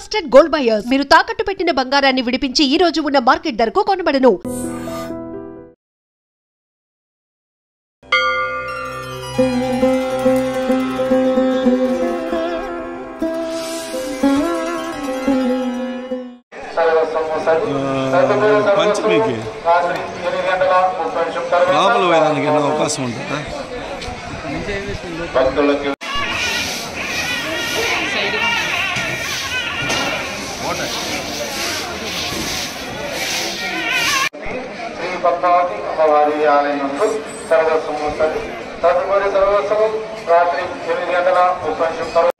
Trusted gold buyers మీరు తాకట్టు పెట్టిన బంగారాన్ని విడిపించి ఈ రోజు ఉన్న మార్కెట్ ధరకు కొనబడను. పంచమికి లోపల పోయడానికి ఏమైనా అవకాశం ఉంటుందా? శ్రీ పద్మావతి అమ్మవారి ఆలయంలో సర్వస్వము తదుపరి సర్వస్వము రాత్రి 8 గంటల 30 నిమిషాలు.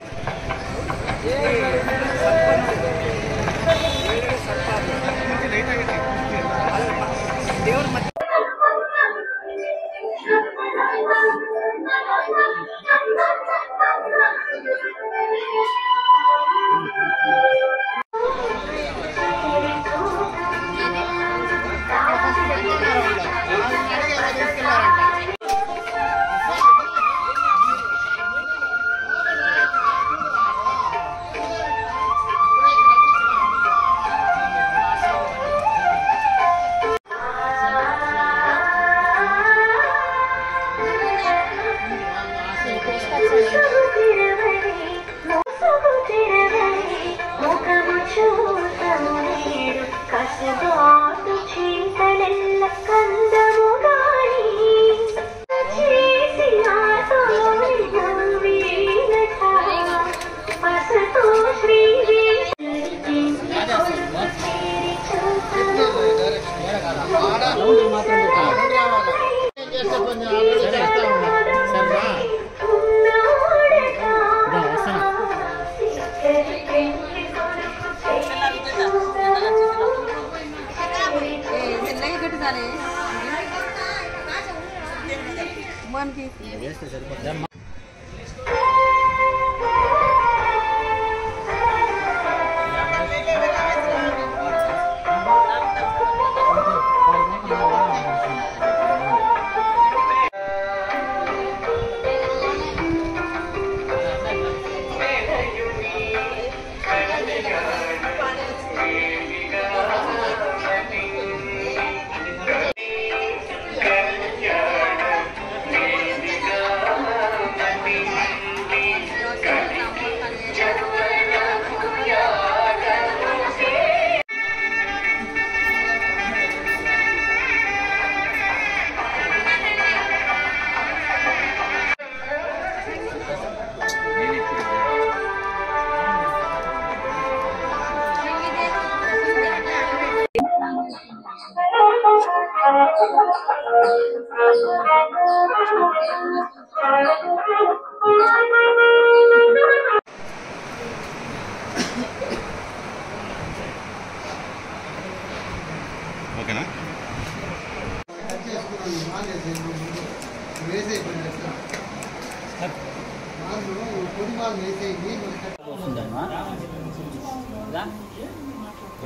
ఓకేనా?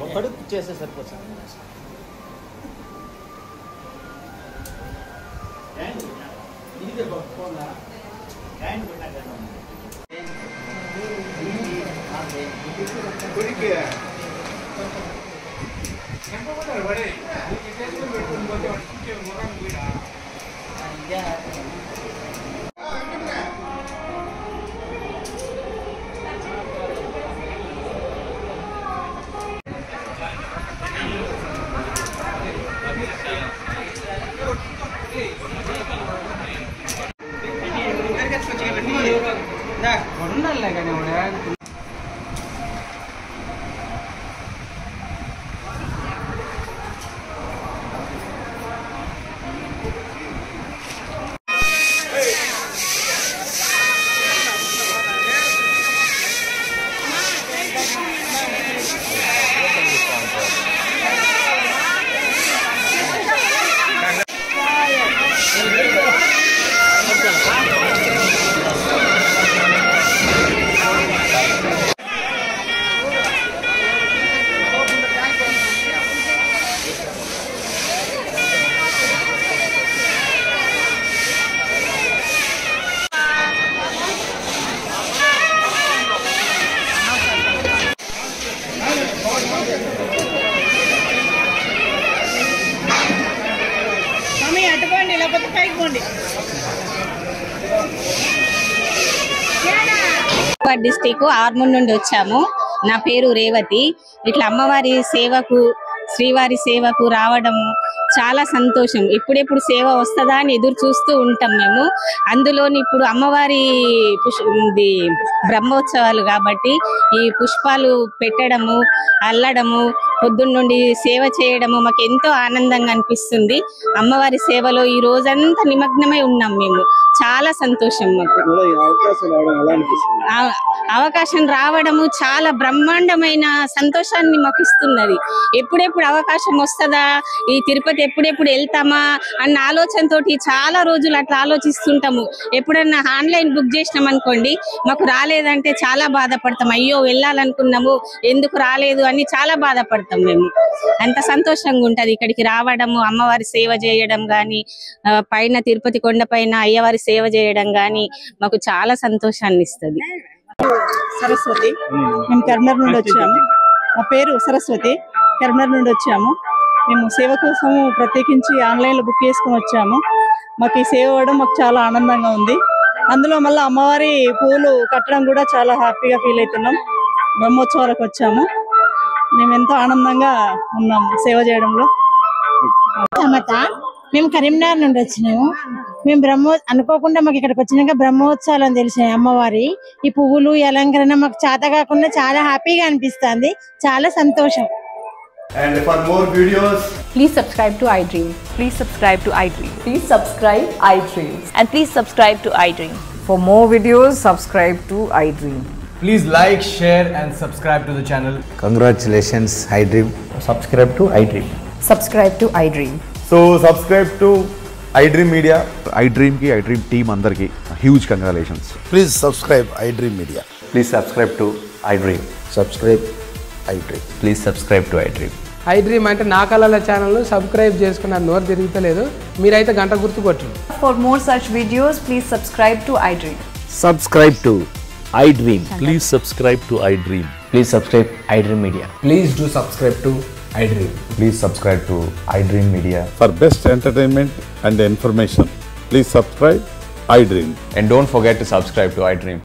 ఒకడు చేస్తే సరిపోతుంది. డిస్టిక్ ఆర్మూర్ నుండి వచ్చాము. నా పేరు రేవతి. ఇట్లా అమ్మవారి సేవకు, శ్రీవారి సేవకు రావడము చాలా సంతోషం. ఇప్పుడెప్పుడు సేవ వస్తుందా అని ఎదురు చూస్తూ ఉంటాం మేము. అందులోని ఇప్పుడు అమ్మవారి బ్రహ్మోత్సవాలు కాబట్టి ఈ పుష్పాలు పెట్టడము, అల్లడము, పొద్దున్న నుండి సేవ చేయడము మాకు ఎంతో ఆనందంగా అనిపిస్తుంది. అమ్మవారి సేవలో ఈ రోజంతా నిమగ్నమై ఉన్నాం మేము. చాలా సంతోషం మాకు. అవకాశం రావడము చాలా బ్రహ్మాండమైన సంతోషాన్ని మాకు ఇస్తున్నది. ఎప్పుడెప్పుడు అవకాశం వస్తుందా, ఈ తిరుపతి ఎప్పుడెప్పుడు వెళ్తామా అన్న ఆలోచనతోటి చాలా రోజులు అట్లా ఆలోచిస్తుంటాము. ఎప్పుడన్నా ఆన్లైన్ బుక్ చేసినాం అనుకోండి, మాకు రాలేదంటే చాలా బాధపడతాం. అయ్యో వెళ్ళాలనుకున్నాము ఎందుకు రాలేదు అని చాలా బాధపడతాం మేము. అంత సంతోషంగా ఉంటది ఇక్కడికి రావడము, అమ్మవారి సేవ చేయడం గాని, పైన తిరుపతి కొండ పైన అయ్యవారి సేవ చేయడం గాని మాకు చాలా సంతోషాన్ని ఇస్తుంది. సరస్వతి, మేము కరీంనగర్ నుండి వచ్చాము. మా పేరు సరస్వతి, కరీంనగర్ నుండి వచ్చాము. మేము సేవ కోసం ప్రత్యేకించి ఆన్లైన్లో బుక్ చేసుకుని వచ్చాము. మాకు ఈ సేవ అవ్వడం మాకు చాలా ఆనందంగా ఉంది. అందులో మళ్ళీ అమ్మవారి పూలు కట్టడం కూడా చాలా హ్యాపీగా ఫీల్ అవుతున్నాం. బ్రహ్మోత్సవాలకు వచ్చాము. మేము ఎంతో ఆనందంగా ఉన్నాము సేవ చేయడంలో. మేము కరీంనగర్ నుండి వచ్చినాము. మేము అనుకోకుండా మాకు ఇక్కడికి వచ్చినాక బ్రహ్మోత్సవాలు అని తెలిసినాయి అమ్మవారి. ఈ పువ్వులు, ఈ అలంకరణ మాకు చేత కాకుండా చాలా హ్యాపీగా అనిపిస్తుంది. చాలా సంతోషం. And for more videos, please subscribe to iDream. Please subscribe to iDream. Please subscribe iDream. And please subscribe to iDream. For more videos, subscribe to iDream. please like, share and subscribe to the channel. Congratulations, iDream. Subscribe to iDream. Subscribe to iDream. So subscribe to iDream Media. iDream ki iDream team andarki huge congratulations. Please subscribe iDream Media. Please subscribe to iDream. Subscribe iDream. Please subscribe to iDream. iDream అంటే నా కళల channel subscribe చేసుకున్న నోరు తిరుగుతలేదు. మీరైతే గంట గుర్తు కొట్టండి. For more such videos, please subscribe to iDream. Subscribe to iDream. Please subscribe to iDream. Please subscribe iDream Media. Please do subscribe to iDream. Please subscribe to iDream Media. For best entertainment and information, please subscribe iDream. And don't forget to subscribe to iDream.